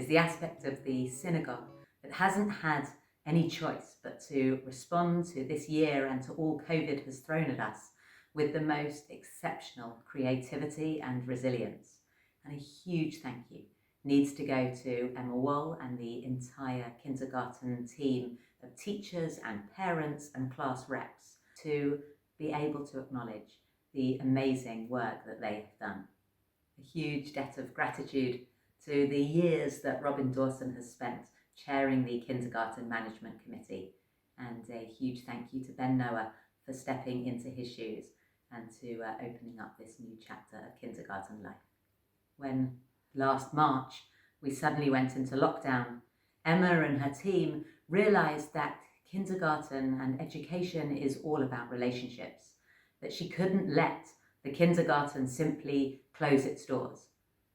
is the aspect of the synagogue that hasn't had any choice but to respond to this year and to all COVID has thrown at us with the most exceptional creativity and resilience. And a huge thank you needs to go to Emma Wall and the entire kindergarten team of teachers and parents and class reps to be able to acknowledge the amazing work that they have done. A huge debt of gratitude to the years that Robin Dawson has spent chairing the Kindergarten Management Committee, and a huge thank you to Ben Noah for stepping into his shoes and to opening up this new chapter of kindergarten life. When last March we suddenly went into lockdown, Emma and her team realised that kindergarten and education is all about relationships, that she couldn't let the kindergarten simply close its doors,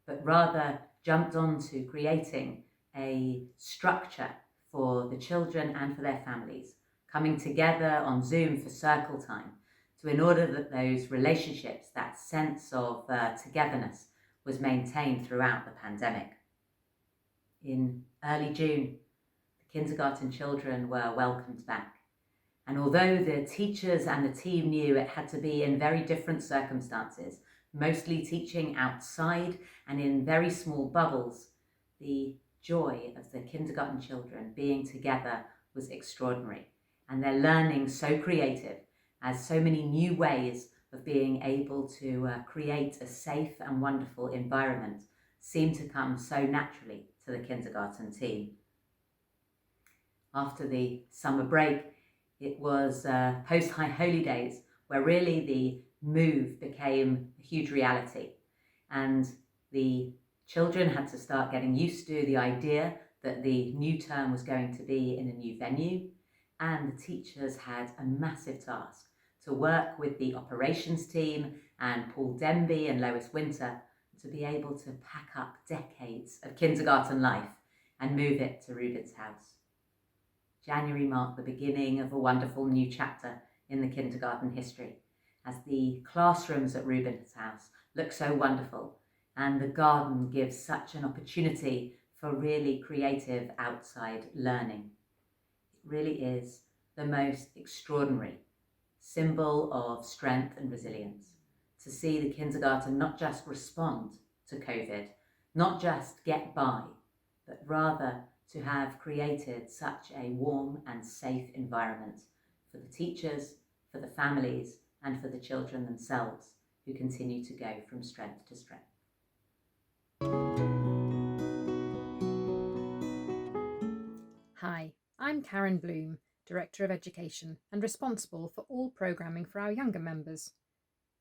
but rather jumped on to creating a structure for the children and for their families, coming together on Zoom for circle time, in order that those relationships, that sense of togetherness, was maintained throughout the pandemic. In early June, the kindergarten children were welcomed back. And although the teachers and the team knew it had to be in very different circumstances, mostly teaching outside and in very small bubbles, the joy of the kindergarten children being together was extraordinary, and their learning so creative, as so many new ways of being able to create a safe and wonderful environment seemed to come so naturally to the kindergarten team. After the summer break, it was post-High Holy Days where really the move became a huge reality, and the children had to start getting used to the idea that the new term was going to be in a new venue, and the teachers had a massive task to work with the operations team and Paul Denby and Lois Winter to be able to pack up decades of kindergarten life and move it to Rubin's house. January marked the beginning of a wonderful new chapter in the kindergarten history, as the classrooms at Rubin's house look so wonderful and the garden gives such an opportunity for really creative outside learning. It really is the most extraordinary symbol of strength and resilience to see the kindergarten not just respond to COVID, not just get by, but rather to have created such a warm and safe environment for the teachers, for the families, and for the children themselves, who continue to go from strength to strength. Hi, I'm Karen Bloom, Director of Education and responsible for all programming for our younger members.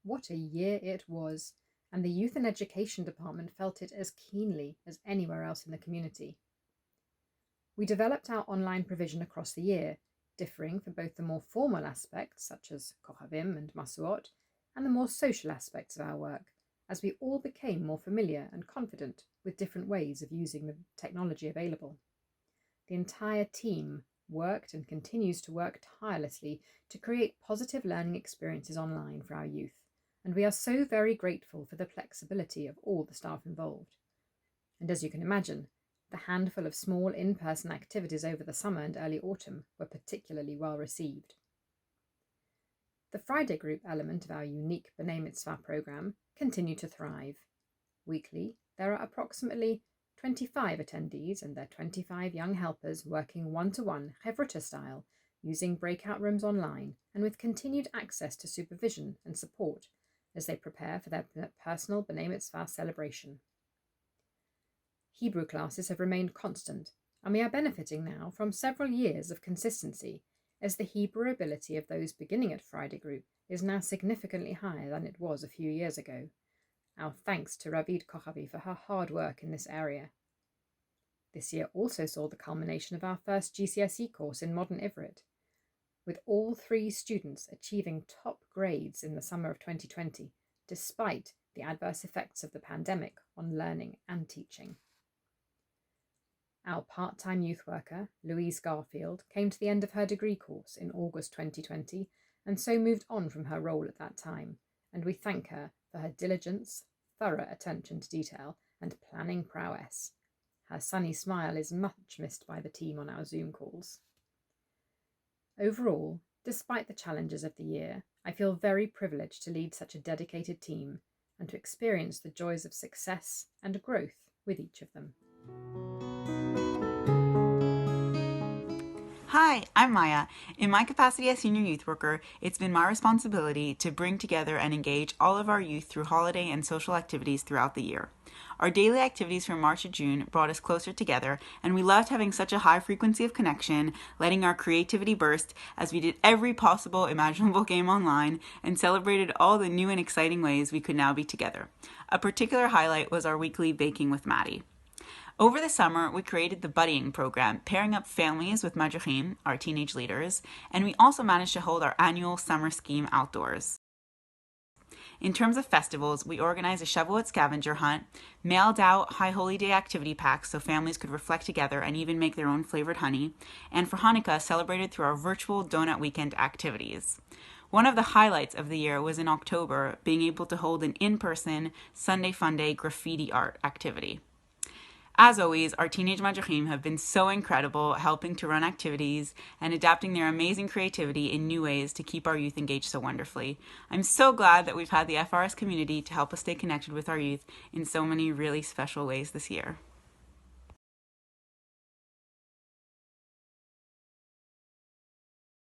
What a year it was, and the Youth and Education Department felt it as keenly as anywhere else in the community. We developed our online provision across the year, differing for both the more formal aspects, such as Kochavim and Masuot, and the more social aspects of our work, as we all became more familiar and confident with different ways of using the technology available. The entire team worked and continues to work tirelessly to create positive learning experiences online for our youth, and we are so very grateful for the flexibility of all the staff involved. And as you can imagine, the handful of small in-person activities over the summer and early autumn were particularly well received. The Friday group element of our unique B'nai Mitzvah program continued to thrive. Weekly, there are approximately 25 attendees and their 25 young helpers working one-to-one Chevrota style, using breakout rooms online and with continued access to supervision and support as they prepare for their personal B'nai Mitzvah celebration. Hebrew classes have remained constant, and we are benefiting now from several years of consistency, as the Hebrew ability of those beginning at Friday group is now significantly higher than it was a few years ago. Our thanks to Ravid Kochavi for her hard work in this area. This year also saw the culmination of our first GCSE course in Modern Ivrit, with all 3 students achieving top grades in the summer of 2020, despite the adverse effects of the pandemic on learning and teaching. Our part-time youth worker, Louise Garfield, came to the end of her degree course in August 2020 and so moved on from her role at that time, and we thank her for her diligence, thorough attention to detail, and planning prowess. Her sunny smile is much missed by the team on our Zoom calls. Overall, despite the challenges of the year, I feel very privileged to lead such a dedicated team and to experience the joys of success and growth with each of them. Hi, I'm Maya. In my capacity as senior youth worker, it's been my responsibility to bring together and engage all of our youth through holiday and social activities throughout the year. Our daily activities from March to June brought us closer together, and we loved having such a high frequency of connection, letting our creativity burst as we did every possible imaginable game online and celebrated all the new and exciting ways we could now be together. A particular highlight was our weekly Baking with Maddie. Over the summer, we created the Buddying program, pairing up families with Madrechim, our teenage leaders, and we also managed to hold our annual summer scheme outdoors. In terms of festivals, we organized a Shavuot scavenger hunt, mailed out High Holy Day activity packs so families could reflect together and even make their own flavored honey, and for Hanukkah, celebrated through our virtual donut weekend activities. One of the highlights of the year was in October, being able to hold an in-person Sunday Fun Day graffiti art activity. As always, our teenage Madrechim have been so incredible, helping to run activities and adapting their amazing creativity in new ways to keep our youth engaged so wonderfully. I'm so glad that we've had the FRS community to help us stay connected with our youth in so many really special ways this year.